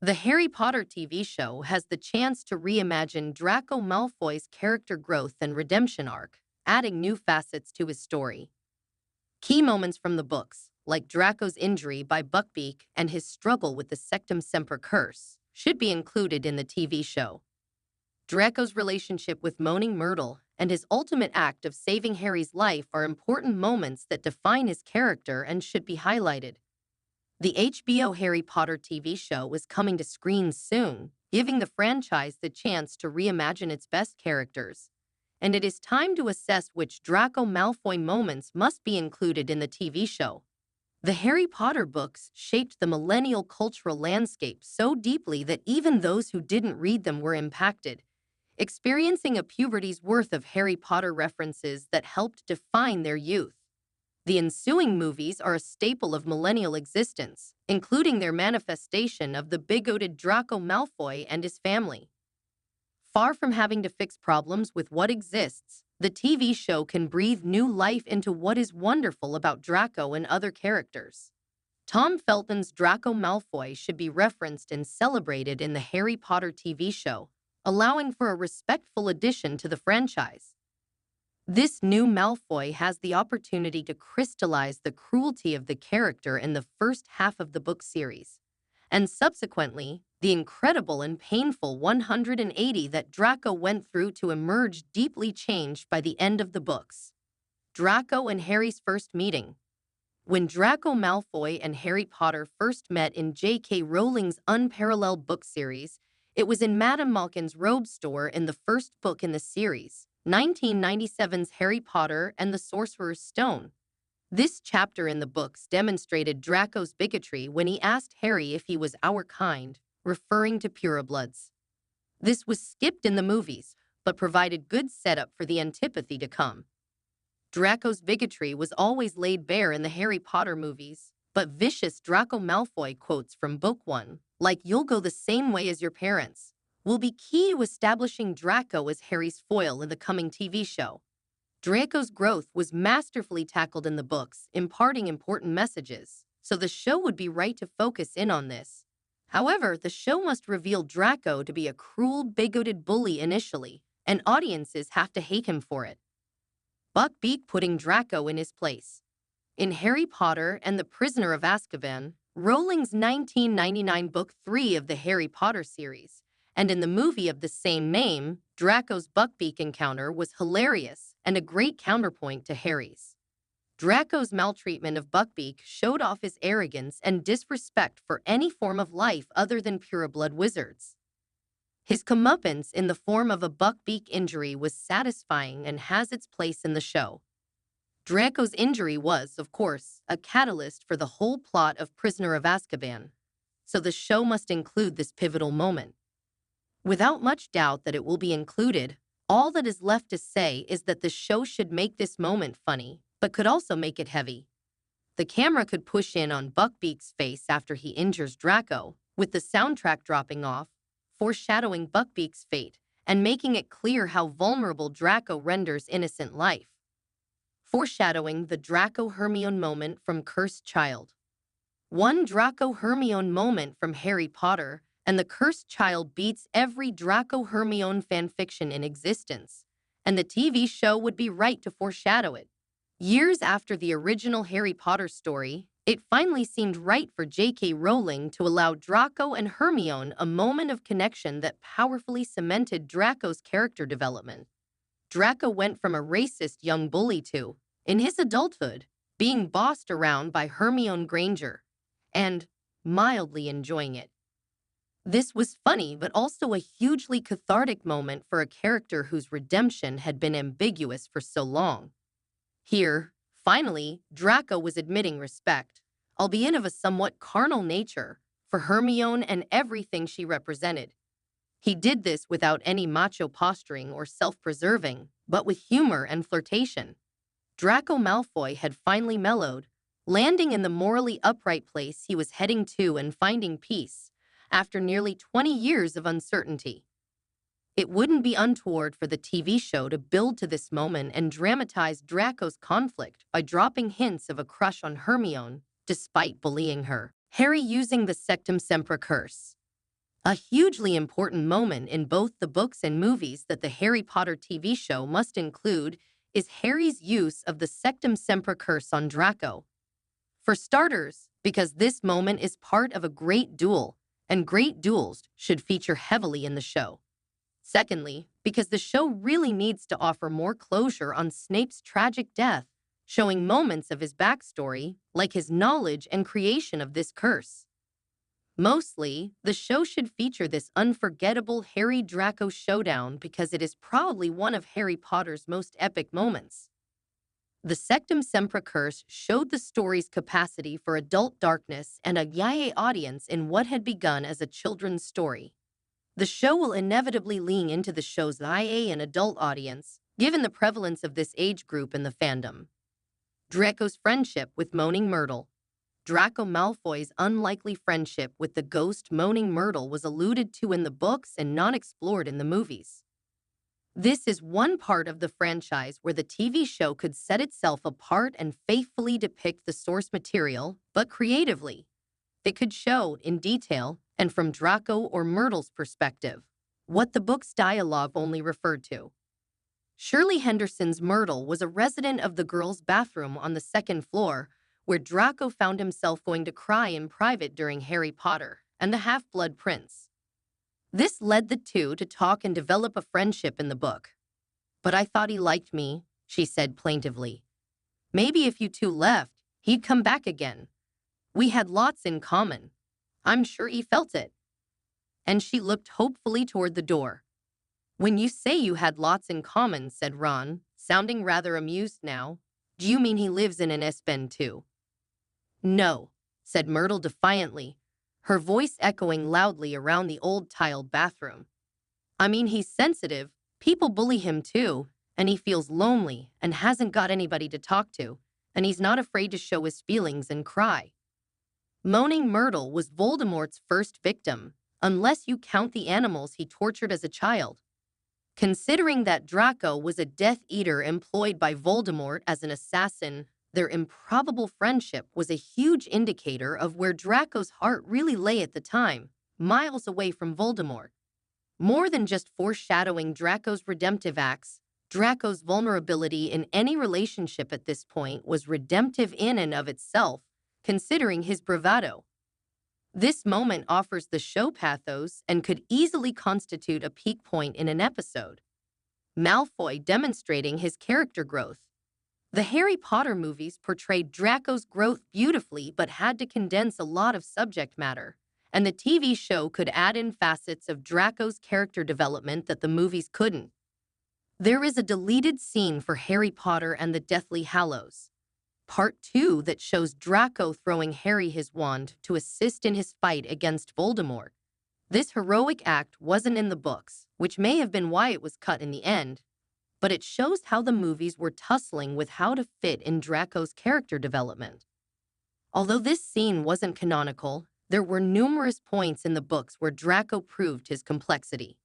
The Harry Potter TV show has the chance to reimagine Draco Malfoy's character growth and redemption arc, adding new facets to his story. Key moments from the books, like Draco's injury by Buckbeak and his struggle with the Sectum Semper curse, should be included in the TV show. Draco's relationship with Moaning Myrtle and his ultimate act of saving Harry's life are important moments that define his character and should be highlighted. The HBO Harry Potter TV show is coming to screens soon, giving the franchise the chance to reimagine its best characters. And it is time to assess which Draco Malfoy moments must be included in the TV show. The Harry Potter books shaped the millennial cultural landscape so deeply that even those who didn't read them were impacted, experiencing a puberty's worth of Harry Potter references that helped define their youth. The ensuing movies are a staple of millennial existence, including their manifestation of the bigoted Draco Malfoy and his family. Far from having to fix problems with what exists, the TV show can breathe new life into what is wonderful about Draco and other characters. Tom Felton's Draco Malfoy should be referenced and celebrated in the Harry Potter TV show, allowing for a respectful addition to the franchise. This new Malfoy has the opportunity to crystallize the cruelty of the character in the first half of the book series, and subsequently, the incredible and painful 180 that Draco went through to emerge deeply changed by the end of the books. Draco and Harry's first meeting. When Draco Malfoy and Harry Potter first met in J.K. Rowling's unparalleled book series, it was in Madame Malkin's robe store in the first book in the series, 1997's Harry Potter and the Sorcerer's Stone. This chapter in the books demonstrated Draco's bigotry when he asked Harry if he was our kind, referring to purebloods. This was skipped in the movies, but provided good setup for the antipathy to come. Draco's bigotry was always laid bare in the Harry Potter movies, but vicious Draco Malfoy quotes from Book 1, like "You'll go the same way as your parents," will be key to establishing Draco as Harry's foil in the coming TV show. Draco's growth was masterfully tackled in the books, imparting important messages, so the show would be right to focus in on this. However, the show must reveal Draco to be a cruel, bigoted bully initially, and audiences have to hate him for it. Buckbeak putting Draco in his place. In Harry Potter and the Prisoner of Azkaban, Rowling's 1999 Book 3 of the Harry Potter series, and in the movie of the same name, Draco's Buckbeak encounter was hilarious and a great counterpoint to Harry's. Draco's maltreatment of Buckbeak showed off his arrogance and disrespect for any form of life other than pureblood wizards. His comeuppance in the form of a Buckbeak injury was satisfying and has its place in the show. Draco's injury was, of course, a catalyst for the whole plot of Prisoner of Azkaban, so the show must include this pivotal moment. Without much doubt that it will be included, all that is left to say is that the show should make this moment funny, but could also make it heavy. The camera could push in on Buckbeak's face after he injures Draco, with the soundtrack dropping off, foreshadowing Buckbeak's fate and making it clear how vulnerable Draco renders innocent life. Foreshadowing the Draco-Hermione moment from Cursed Child. One Draco-Hermione moment from Harry Potter, and the Cursed Child beats every Draco-Hermione fanfiction in existence, and the TV show would be right to foreshadow it. Years after the original Harry Potter story, it finally seemed right for J.K. Rowling to allow Draco and Hermione a moment of connection that powerfully cemented Draco's character development. Draco went from a racist young bully to, in his adulthood, being bossed around by Hermione Granger, and mildly enjoying it. This was funny, but also a hugely cathartic moment for a character whose redemption had been ambiguous for so long. Here, finally, Draco was admitting respect, albeit of a somewhat carnal nature, for Hermione and everything she represented. He did this without any macho posturing or self-preserving, but with humor and flirtation. Draco Malfoy had finally mellowed, landing in the morally upright place he was heading to and finding peace, after nearly 20 years of uncertainty. It wouldn't be untoward for the TV show to build to this moment and dramatize Draco's conflict by dropping hints of a crush on Hermione, despite bullying her. Harry using the Sectum Sempra curse. A hugely important moment in both the books and movies that the Harry Potter TV show must include is Harry's use of the Sectum Sempra curse on Draco. For starters, because this moment is part of a great duel, and great duels should feature heavily in the show. Secondly, because the show really needs to offer more closure on Snape's tragic death, showing moments of his backstory, like his knowledge and creation of this curse. Mostly, the show should feature this unforgettable Harry-Draco showdown because it is probably one of Harry Potter's most epic moments. The Sectum Sempra curse showed the story's capacity for adult darkness and a YA audience in what had begun as a children's story. The show will inevitably lean into the show's YA and adult audience, given the prevalence of this age group in the fandom. Draco's friendship with Moaning Myrtle. Draco Malfoy's unlikely friendship with the ghost Moaning Myrtle was alluded to in the books and not explored in the movies. This is one part of the franchise where the TV show could set itself apart and faithfully depict the source material, but creatively. It could show, in detail, and from Draco or Myrtle's perspective, what the book's dialogue only referred to. Shirley Henderson's Myrtle was a resident of the girls' bathroom on the second floor, where Draco found himself going to cry in private during Harry Potter and the Half-Blood Prince. This led the two to talk and develop a friendship in the book. "But I thought he liked me," she said plaintively. "Maybe if you two left, he'd come back again. We had lots in common. I'm sure he felt it." And she looked hopefully toward the door. "When you say you had lots in common," said Ron, sounding rather amused now, "do you mean he lives in an S-Bend too?" "No," said Myrtle defiantly, her voice echoing loudly around the old tiled bathroom. "I mean, he's sensitive, people bully him too, and he feels lonely and hasn't got anybody to talk to, and he's not afraid to show his feelings and cry." Moaning Myrtle was Voldemort's first victim, unless you count the animals he tortured as a child. Considering that Draco was a Death Eater employed by Voldemort as an assassin, their improbable friendship was a huge indicator of where Draco's heart really lay at the time, miles away from Voldemort. More than just foreshadowing Draco's redemptive acts, Draco's vulnerability in any relationship at this point was redemptive in and of itself, considering his bravado. This moment offers the show pathos and could easily constitute a peak point in an episode. Malfoy demonstrating his character growth. The Harry Potter movies portrayed Draco's growth beautifully but had to condense a lot of subject matter, and the TV show could add in facets of Draco's character development that the movies couldn't. There is a deleted scene for Harry Potter and the Deathly Hallows, Part 2, that shows Draco throwing Harry his wand to assist in his fight against Voldemort. This heroic act wasn't in the books, which may have been why it was cut in the end, but it shows how the movies were tussling with how to fit in Draco's character development. Although this scene wasn't canonical, there were numerous points in the books where Draco proved his complexity.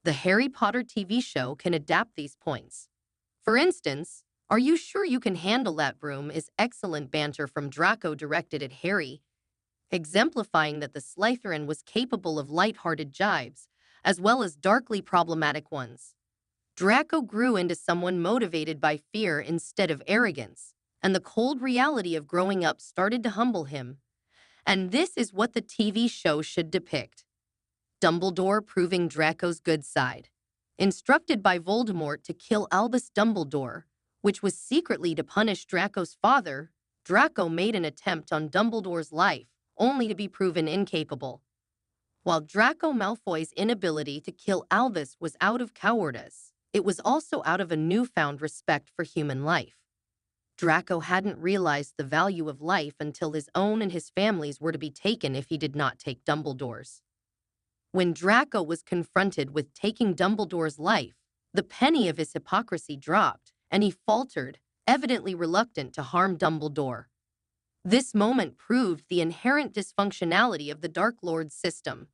The Harry Potter TV show can adapt these points. For instance, "Are you sure you can handle that broom?" is excellent banter from Draco directed at Harry, exemplifying that the Slytherin was capable of light-hearted jibes, as well as darkly problematic ones. Draco grew into someone motivated by fear instead of arrogance, and the cold reality of growing up started to humble him. And this is what the TV show should depict. Dumbledore proving Draco's good side. Instructed by Voldemort to kill Albus Dumbledore, which was secretly to punish Draco's father, Draco made an attempt on Dumbledore's life, only to be proven incapable. While Draco Malfoy's inability to kill Albus was out of cowardice, it was also out of a newfound respect for human life. Draco hadn't realized the value of life until his own and his family's were to be taken if he did not take Dumbledore's. When Draco was confronted with taking Dumbledore's life, the penny of his hypocrisy dropped, and he faltered, evidently reluctant to harm Dumbledore. This moment proved the inherent dysfunctionality of the Dark Lord's system.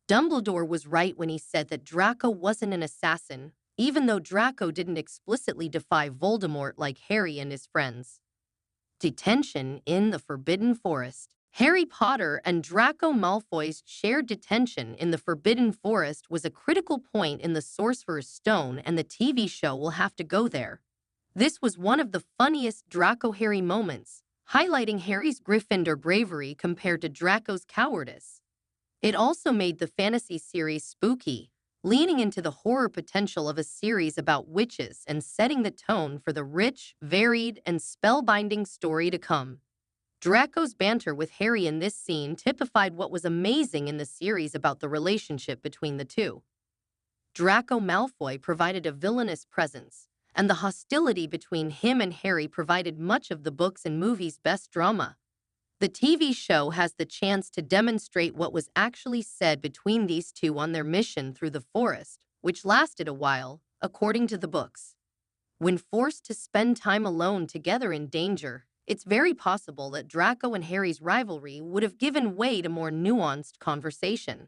Dumbledore was right when he said that Draco wasn't an assassin, even though Draco didn't explicitly defy Voldemort like Harry and his friends. Detention in the Forbidden Forest. Harry Potter and Draco Malfoy's shared detention in the Forbidden Forest was a critical point in the Sorcerer's Stone, and the TV show will have to go there. This was one of the funniest Draco-Harry moments, highlighting Harry's Gryffindor bravery compared to Draco's cowardice. It also made the fantasy series spooky, leaning into the horror potential of a series about witches and setting the tone for the rich, varied, and spellbinding story to come. Draco's banter with Harry in this scene typified what was amazing in the series about the relationship between the two. Draco Malfoy provided a villainous presence, and the hostility between him and Harry provided much of the books and movies' best drama. The TV show has the chance to demonstrate what was actually said between these two on their mission through the forest, which lasted a while, according to the books. When forced to spend time alone together in danger, it's very possible that Draco and Harry's rivalry would have given way to more nuanced conversation.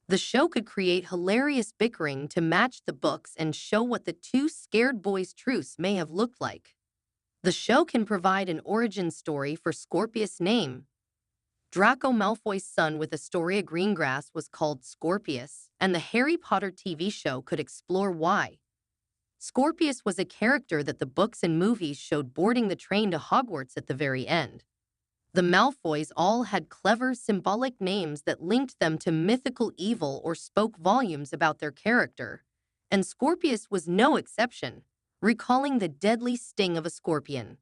The show could create hilarious bickering to match the books and show what the two scared boys' truce may have looked like. The show can provide an origin story for Scorpius' name. Draco Malfoy's son with Astoria Greengrass was called Scorpius, and the Harry Potter TV show could explore why. Scorpius was a character that the books and movies showed boarding the train to Hogwarts at the very end. The Malfoys all had clever, symbolic names that linked them to mythical evil or spoke volumes about their character, and Scorpius was no exception, recalling the deadly sting of a scorpion.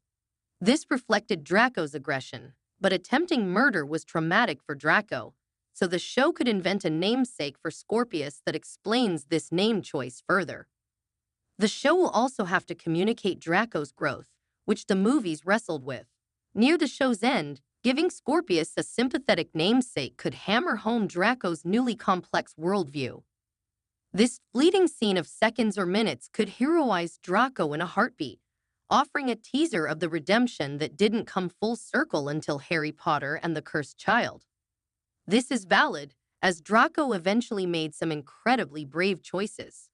This reflected Draco's aggression, but attempting murder was traumatic for Draco, so the show could invent a namesake for Scorpius that explains this name choice further. The show will also have to communicate Draco's growth, which the movies wrestled with. Near the show's end, giving Scorpius a sympathetic namesake could hammer home Draco's newly complex worldview. This fleeting scene of seconds or minutes could heroize Draco in a heartbeat, offering a teaser of the redemption that didn't come full circle until Harry Potter and the Cursed Child. This is valid, as Draco eventually made some incredibly brave choices.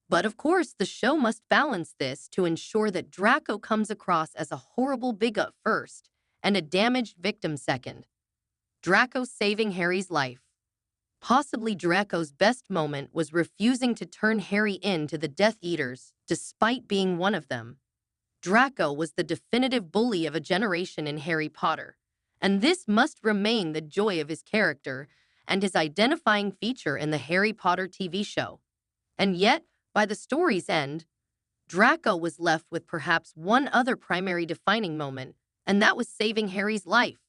But of course, the show must balance this to ensure that Draco comes across as a horrible bigot first and a damaged victim second. Draco saving Harry's life. Possibly Draco's best moment was refusing to turn Harry in to the Death Eaters, despite being one of them. Draco was the definitive bully of a generation in Harry Potter, and this must remain the joy of his character and his identifying feature in the Harry Potter TV show. And yet, by the story's end, Draco was left with perhaps one other primary defining moment, and that was saving Harry's life.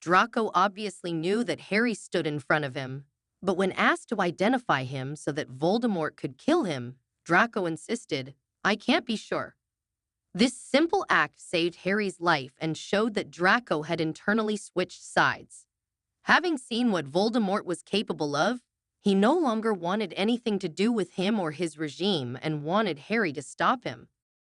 Draco obviously knew that Harry stood in front of him, but when asked to identify him so that Voldemort could kill him, Draco insisted, "I can't be sure." This simple act saved Harry's life and showed that Draco had internally switched sides. Having seen what Voldemort was capable of, he no longer wanted anything to do with him or his regime and wanted Harry to stop him.